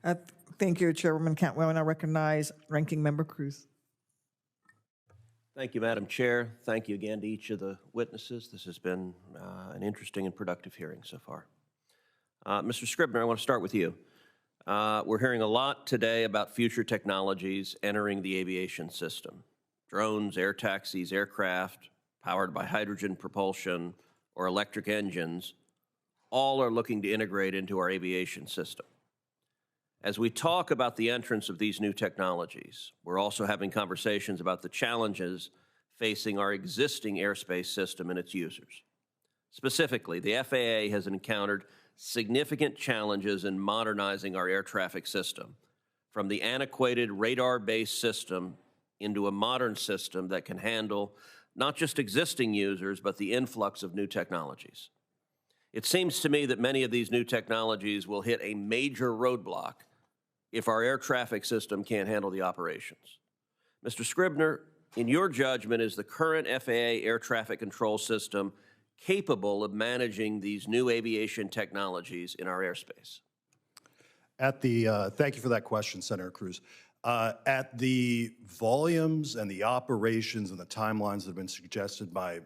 Uh, Thank you, Chairwoman Cantwell, and I recognize Ranking Member Cruz. Thank you, Madam Chair. Thank you again to each of the witnesses. This has been an interesting and productive hearing so far. Mr. Scribner, I want to start with you. We're hearing a lot today about future technologies entering the aviation system. Drones, air taxis, aircraft powered by hydrogen propulsion or electric engines, all are looking to integrate into our aviation system. As we talk about the entrance of these new technologies, we're also having conversations about the challenges facing our existing airspace system and its users. Specifically, the FAA has encountered significant challenges in modernizing our air traffic system, from the antiquated radar-based system into a modern system that can handle not just existing users, but the influx of new technologies. It seems to me that many of these new technologies will hit a major roadblock if our air traffic system can't handle the operations. Mr. Scribner, in your judgment, is the current FAA air traffic control system capable of managing these new aviation technologies in our airspace? Thank you for that question, Senator Cruz. At the volumes and the operations and the timelines that have been suggested by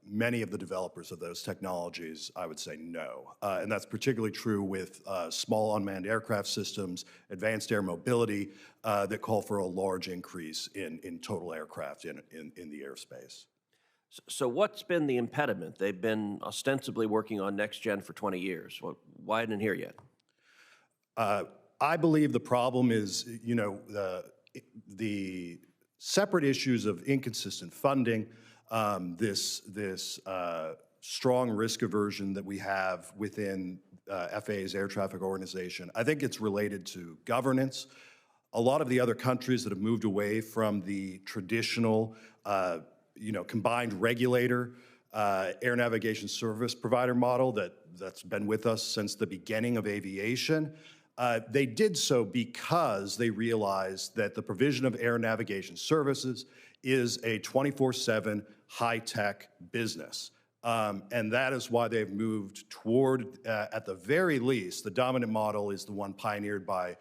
many of the developers of those technologies, I would say no. And that's particularly true with small unmanned aircraft systems, advanced air mobility, that call for a large increase in total aircraft in the airspace. So what's been the impediment? They've been ostensibly working on next gen for 20 years. Well, why isn't it here yet? I believe the problem is, the separate issues of inconsistent funding, this strong risk aversion that we have within FAA's air traffic organization. I think it's related to governance. A lot of the other countries that have moved away from the traditional, combined regulator air navigation service provider model that's been with us since the beginning of aviation. They did so because they realized that the provision of air navigation services is a 24/7 high-tech business. And that is why they've moved toward, at the very least, the dominant model is the one pioneered by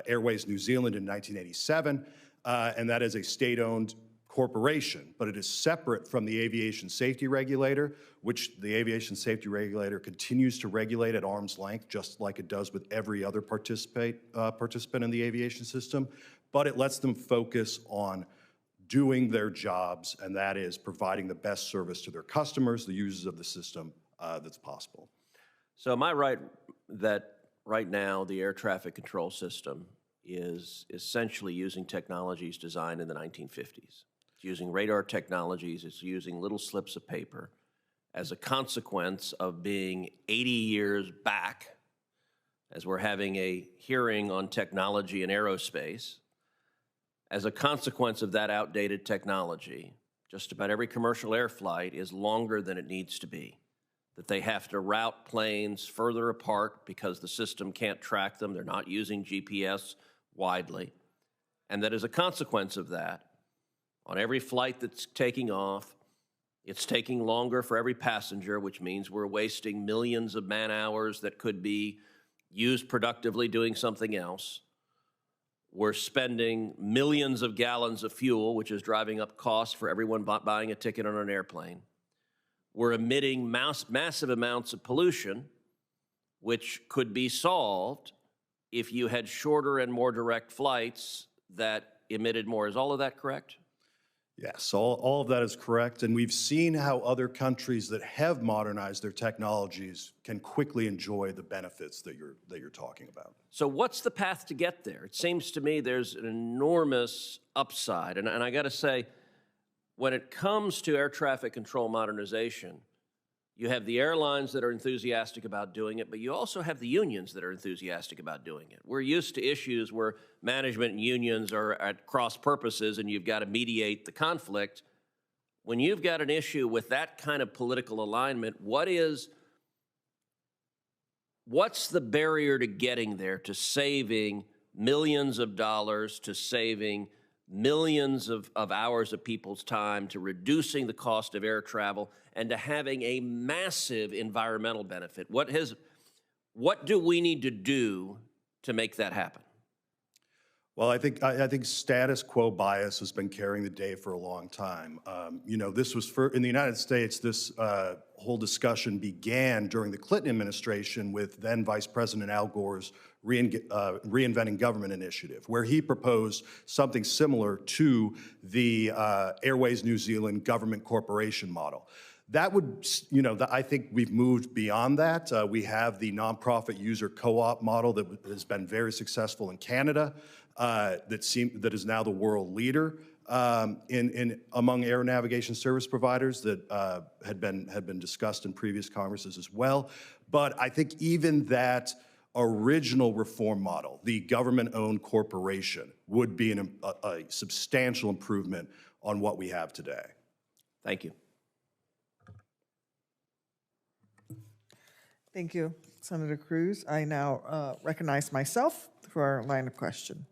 Airways New Zealand in 1987, and that is a state-owned corporation, but it is separate from the aviation safety regulator, which the aviation safety regulator continues to regulate at arm's length, just like it does with every other participant in the aviation system. But it lets them focus on doing their jobs, and that is providing the best service to their customers, the users of the system, that's possible. So am I right that right now the air traffic control system is essentially using technologies designed in the 1950s? It's using radar technologies, it's using little slips of paper. As a consequence of being 80 years back, as we're having a hearing on technology in aerospace, as a consequence of that outdated technology, just about every commercial air flight is longer than it needs to be. That they have to route planes further apart because the system can't track them, they're not using GPS widely. And that as a consequence of that, on every flight that's taking off, it's taking longer for every passenger, which means we're wasting millions of man-hours that could be used productively doing something else. We're spending millions of gallons of fuel, which is driving up costs for everyone buying a ticket on an airplane. We're emitting massive amounts of pollution, which could be solved if you had shorter and more direct flights that emitted more. Is all of that correct? Yes, all of that is correct, and we've seen how other countries that have modernized their technologies can quickly enjoy the benefits that you're talking about. So what's the path to get there? It seems to me there's an enormous upside, and I got to say, when it comes to air traffic control modernization, you have the airlines that are enthusiastic about doing it, but you also have the unions that are enthusiastic about doing it. We're used to issues where management and unions are at cross purposes and you've got to mediate the conflict. When you've got an issue with that kind of political alignment, what's the barrier to getting there, to saving millions of dollars, to saving millions of hours of people's time, to reducing the cost of air travel, and to having a massive environmental benefit? What do we need to do to make that happen? Well, I think status quo bias has been carrying the day for a long time. You know, this was in the United States. This whole discussion began during the Clinton administration with then Vice President Al Gore's Reinventing Government initiative, where he proposed something similar to the Airways New Zealand government corporation model. That would, you know, I think we've moved beyond that. We have the nonprofit user co-op model that has been very successful in Canada, that is now the world leader among air navigation service providers that had been discussed in previous Congresses as well. But I think even that original reform model, the government-owned corporation, would be a substantial improvement on what we have today. Thank you. Thank you, Senator Cruz. I now recognize myself for our line of question.